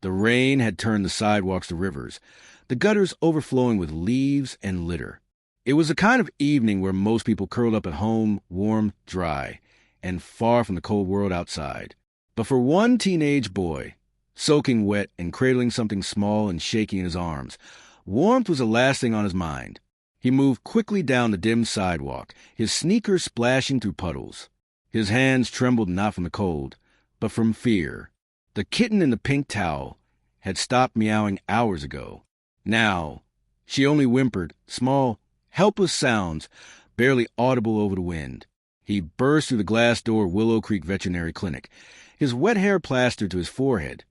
The rain had turned the sidewalks to rivers, the gutters overflowing with leaves and litter. It was the kind of evening where most people curled up at home, warm, dry, and far from the cold world outside. But for one teenage boy, soaking wet and cradling something small and shaking in his arms, warmth was the last thing on his mind. He moved quickly down the dim sidewalk, his sneakers splashing through puddles. His hands trembled not from the cold, but from fear. The kitten in the pink towel had stopped meowing hours ago. Now, she only whimpered, small, helpless sounds, barely audible over the wind. He burst through the glass door of Willow Creek Veterinary Clinic, his wet hair plastered to his forehead,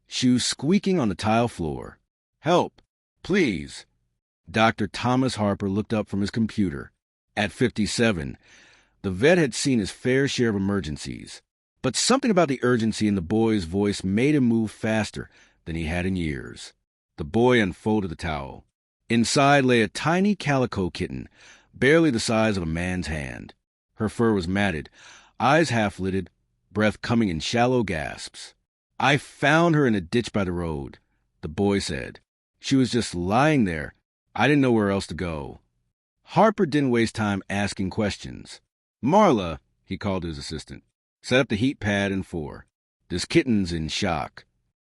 shoes squeaking on the tile floor. "Help! Please!" Dr. Thomas Harper looked up from his computer. At 57, the vet had seen his fair share of emergencies, but something about the urgency in the boy's voice made him move faster than he had in years. The boy unfolded the towel. Inside lay a tiny calico kitten, barely the size of a man's hand. Her fur was matted, eyes half-lidded, breath coming in shallow gasps. "I found her in a ditch by the road," the boy said. "She was just lying there. I didn't know where else to go." Harper didn't waste time asking questions. "Marla," he called to his assistant, "set up the heat pad and 4. This kitten's in shock."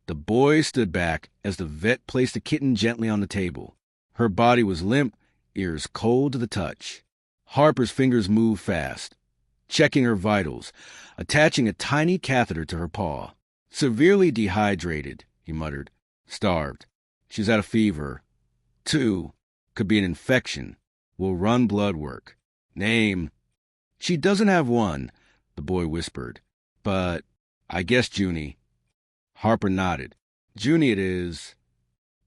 The boy stood back as the vet placed the kitten gently on the table. Her body was limp, ears cold to the touch. Harper's fingers moved fast, checking her vitals, attaching a tiny catheter to her paw. "Severely dehydrated," he muttered. "Starved. She's had a fever. 2. Could be an infection. Will run blood work. Name." "She doesn't have one," the boy whispered. "But I guess Junie." Harper nodded. "Junie it is."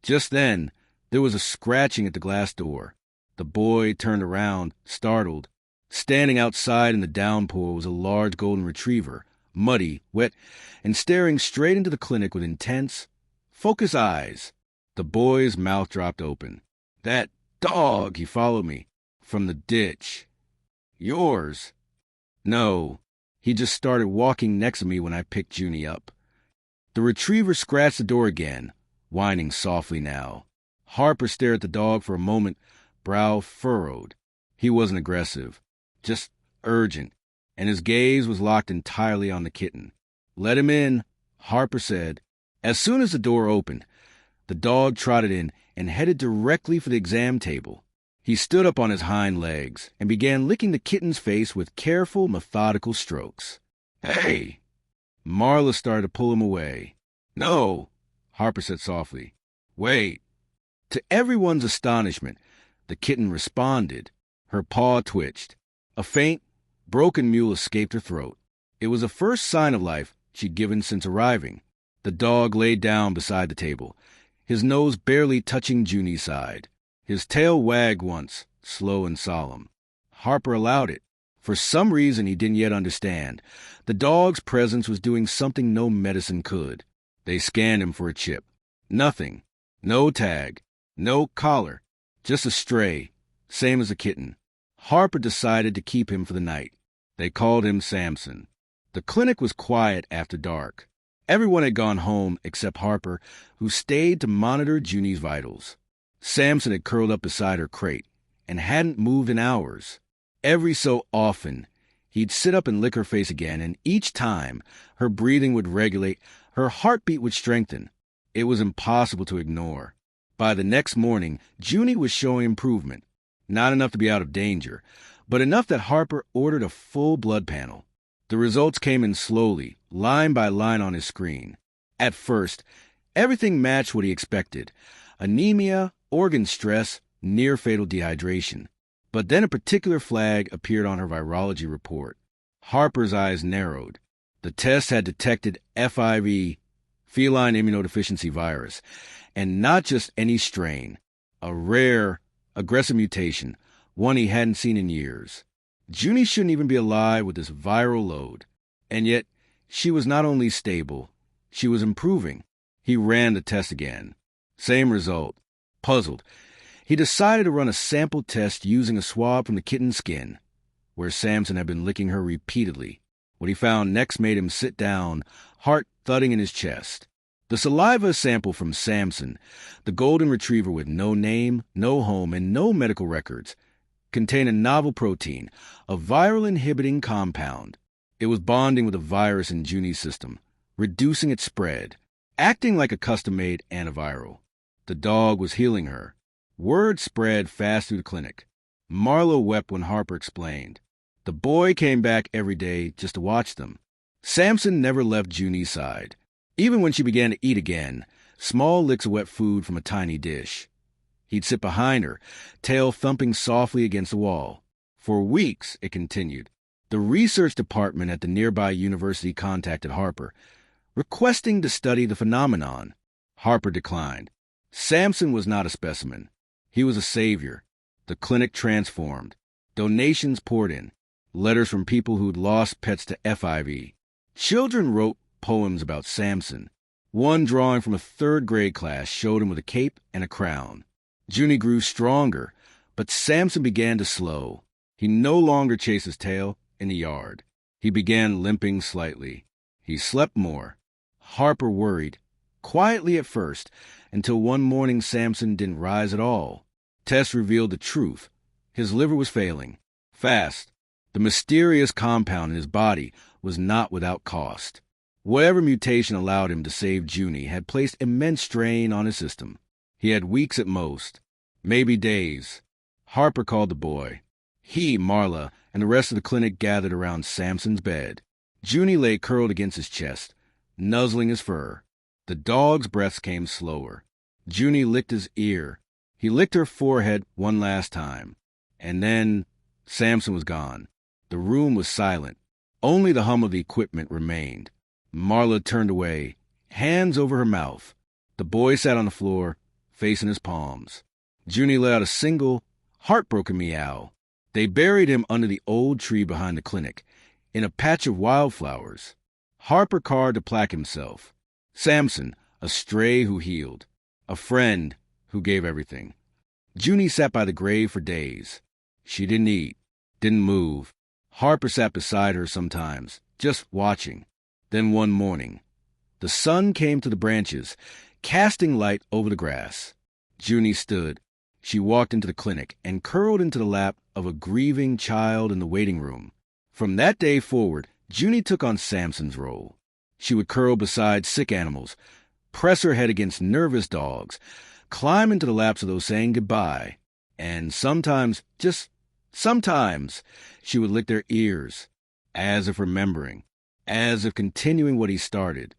Just then, there was a scratching at the glass door. The boy turned around, startled. Standing outside in the downpour was a large golden retriever, muddy, wet, and staring straight into the clinic with intense, focused eyes. The boy's mouth dropped open. "That dog, he followed me. From the ditch." "Yours?" "No. He just started walking next to me when I picked Junie up." The retriever scratched the door again, whining softly now. Harper stared at the dog for a moment, brow furrowed. He wasn't aggressive, just urgent, and his gaze was locked entirely on the kitten. "Let him in," Harper said. As soon as the door opened, the dog trotted in and headed directly for the exam table. He stood up on his hind legs and began licking the kitten's face with careful, methodical strokes. "Hey!" Marla started to pull him away. "No," Harper said softly. "Wait." To everyone's astonishment, the kitten responded. Her paw twitched. A faint, broken mew escaped her throat. It was the first sign of life she'd given since arriving. The dog lay down beside the table, his nose barely touching Junie's side. His tail wagged once, slow and solemn. Harper allowed it. For some reason he didn't yet understand, the dog's presence was doing something no medicine could. They scanned him for a chip. Nothing. No tag. No collar. Just a stray, same as the kitten. Harper decided to keep him for the night. They called him Samson. The clinic was quiet after dark. Everyone had gone home except Harper, who stayed to monitor Junie's vitals. Samson had curled up beside her crate and hadn't moved in hours. Every so often, he'd sit up and lick her face again, and each time, her breathing would regulate, her heartbeat would strengthen. It was impossible to ignore. By the next morning, Junie was showing improvement. Not enough to be out of danger, but enough that Harper ordered a full blood panel. The results came in slowly, line by line on his screen. At first, everything matched what he expected. Anemia, organ stress, near-fatal dehydration. But then a particular flag appeared on her virology report. Harper's eyes narrowed. The test had detected FIV, feline immunodeficiency virus, and not just any strain, a rare, aggressive mutation, one he hadn't seen in years. Junie shouldn't even be alive with this viral load. And yet, she was not only stable, she was improving. He ran the test again. Same result. Puzzled, he decided to run a sample test using a swab from the kitten's skin, where Samson had been licking her repeatedly. What he found next made him sit down, heart thudding in his chest. The saliva sample from Samson, the golden retriever with no name, no home, and no medical records, contained a novel protein, a viral-inhibiting compound. It was bonding with a virus in Junie's system, reducing its spread, acting like a custom-made antiviral. The dog was healing her. Word spread fast through the clinic. Marla wept when Harper explained. The boy came back every day just to watch them. Samson never left Junie's side. Even when she began to eat again, small licks of wet food from a tiny dish. He'd sit behind her, tail thumping softly against the wall. For weeks, it continued. The research department at the nearby university contacted Harper, requesting to study the phenomenon. Harper declined. Samson was not a specimen. He was a savior. The clinic transformed. Donations poured in. Letters from people who'd lost pets to FIV. Children wrote poems about Samson. One drawing from a third-grade class showed him with a cape and a crown. Junie grew stronger, but Samson began to slow. He no longer chased his tail in the yard. He began limping slightly. He slept more. Harper worried, quietly at first, until one morning Samson didn't rise at all. Tests revealed the truth. His liver was failing. Fast. The mysterious compound in his body was not without cost. Whatever mutation allowed him to save Junie had placed immense strain on his system. He had weeks at most, maybe days. Harper called the boy. He, Marla, and the rest of the clinic gathered around Samson's bed. Junie lay curled against his chest, nuzzling his fur. The dog's breaths came slower. Junie licked his ear. He licked her forehead one last time. And then Samson was gone. The room was silent. Only the hum of the equipment remained. Marla turned away, hands over her mouth. The boy sat on the floor, face in his palms. Junie let out a single, heartbroken meow. They buried him under the old tree behind the clinic, in a patch of wildflowers. Harper carved a plaque himself. Samson, a stray who healed. A friend who gave everything. Junie sat by the grave for days. She didn't eat, didn't move. Harper sat beside her sometimes, just watching. Then one morning, the sun came to the branches, casting light over the grass. Junie stood. She walked into the clinic and curled into the lap of a grieving child in the waiting room. From that day forward, Junie took on Samson's role. She would curl beside sick animals, press her head against nervous dogs, climb into the laps of those saying goodbye, and sometimes, just sometimes, she would lick their ears, as if remembering, as if continuing what he started.